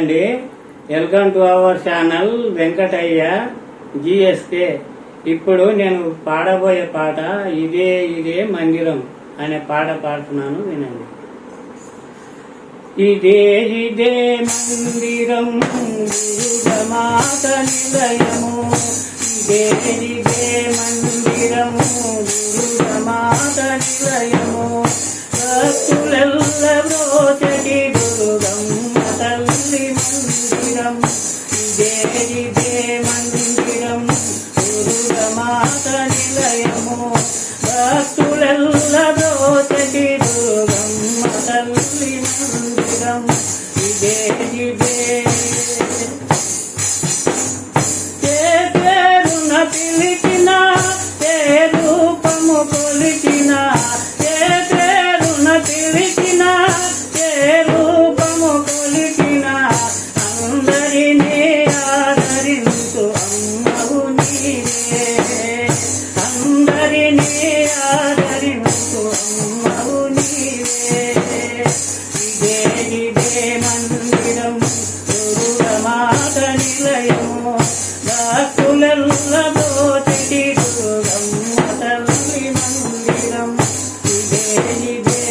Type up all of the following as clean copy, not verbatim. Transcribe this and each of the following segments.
అండి. Welcome to our channel Venkataiah GSK. ఇప్పుడు నేను పాడబోయే పాట ఇదే ఇదే మందిరం అనే పాట పాడుతున్నాను, వినండి. ఇదే ఇదే మందిరం మాత నిలయము, ఇదే ఇదే మందిరం మాత నిలయము, భక్తులెల్లరోచటి దుర్గమ్మ తల్లి మందిరం, ఇదే ఇదే మందిరం దుర్గమాత నిలయము, భక్తులెల్లరోచటి దుర్గమ్మ తల్లి మందిరం, ఇదే ఇదే. పేరున పిలిచిన రూపము కొలిచిన, పిలిచిన రూపము కొలిచిన, అందరినీ ఆదరించు అమ్మవు నీవే, అందరినీ ఆదరించు అమ్మవు నీవే, ఇదే ఇదే మందిరం దుర్గమాత నిలయము, భక్తులెల్లరోచటి దుర్గమ్మ తల్లి మందిరం, ఇదే ఇదే.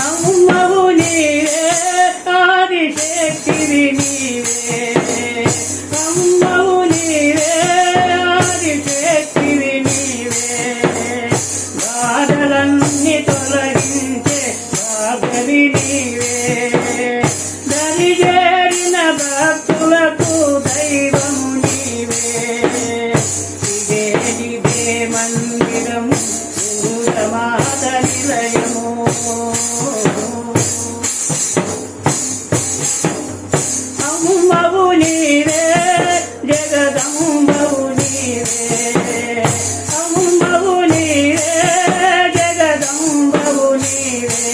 అమ్మవు నీవే ఆదిశక్తివి నీవే, అమ్మవు నీవే ఆదిశక్తివి నీవే, బాధలన్నీ తొలగించే భాగవి నీవే, దరిజేరిన భక్తులకు దైవము నీవే, ఇదే ఇదే మందిరం దుర్గమాత నిలయము. అమ్మవు నీవే జగదంబవు నీవే, అమ్మవు నీవే జగదంబవు నీవే,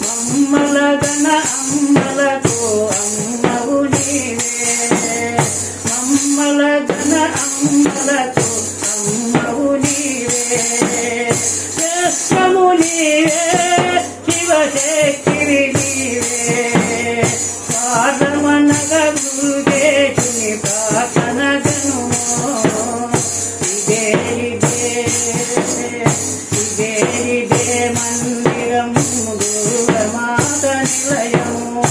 మమ్మల గణ అమ్మలకు అమ్మవు నీవే, మమ్మల గణ అమ్మలకు అమ్మవు నీవే, శస్త్రము నీవే శివశక్తివి నీవే, పాదమనగ గురుదేశుని ప్రార్థన గనుమో, ఇదే ఇదే ఇదే ఇదే మందిరం దుర్గమాత నిలయము,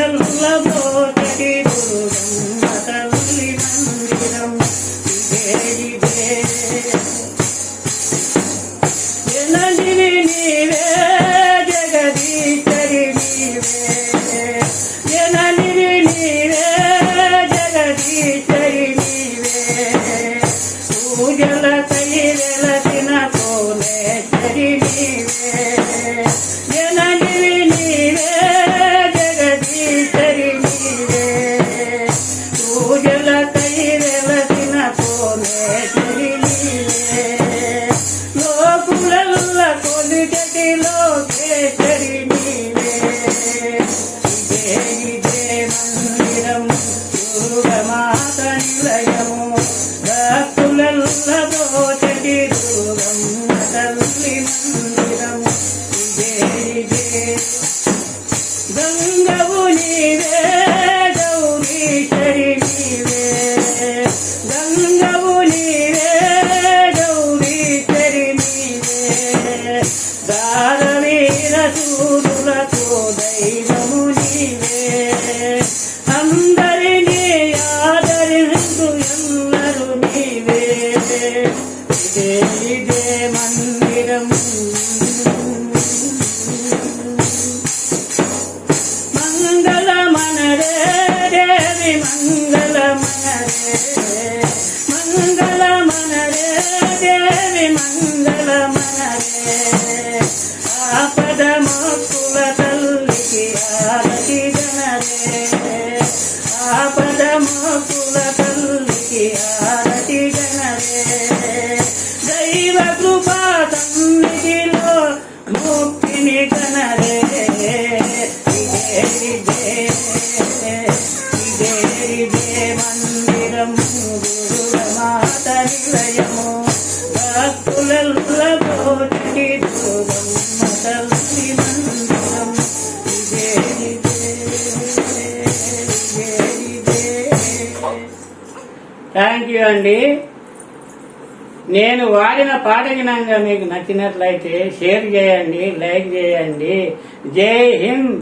భక్తులెల్లరోచటి దుర్గమ్మ తల్లి మందిరం, ఇదే ఇదే. జననివి నీవే జగదీశ్వరి నీవే, జననివి నీవే జగదీశ్వరి నీవే, పూజలకై వెలసిన కోనేశ్వరి నీవే, జననివి నీవే జగదీశ్వరి నీవే, పూజలకై వెలసిన కోనేశ్వరి నీవే, లోకులల్ల కొలిగటి లోకేశ్వరి నీవే, ఇదే ఇదే మందిరం దుర్గమాత నిలయము, భక్తులెల్లరోచటి దుర్గమ్మ తల్లి మందిరం, ఇదే ఇదే. గంగవు నీవే గౌరీశ్వరి నీవే, గంగవు నీవే గౌరీశ్వరి నీవే, దారవీర సూరులకు దైవము నీవే, అందరినీ ఆదరించు ఎల్లరు నీవే, ఇదే ఇదే మందిరం. మంగళమనరే దేవి మంగళమనరే, మంగళమనరే దేవి మంగళమనరే, ఆపద మొక్కుల తల్లికి ఆరతి గణరే, ఆపద మొక్కుల తల్లికి ఆరతి గణరే, దైవ కృపా సన్నిధిలో ముక్తిని గణరే, ఇదే ఇదే ఇదే ఇదే మందిరం దుర్గమాత నిలయము, పులల్లబోటి దూరమ్మ తల్లి మందిరం ఇదే థ్యాంక్ యూ అండి. నేను వాడిన పాట గినంగా మీకు నచ్చినట్లయితే షేర్ చేయండి, లైక్ చేయండి. జై హింద్.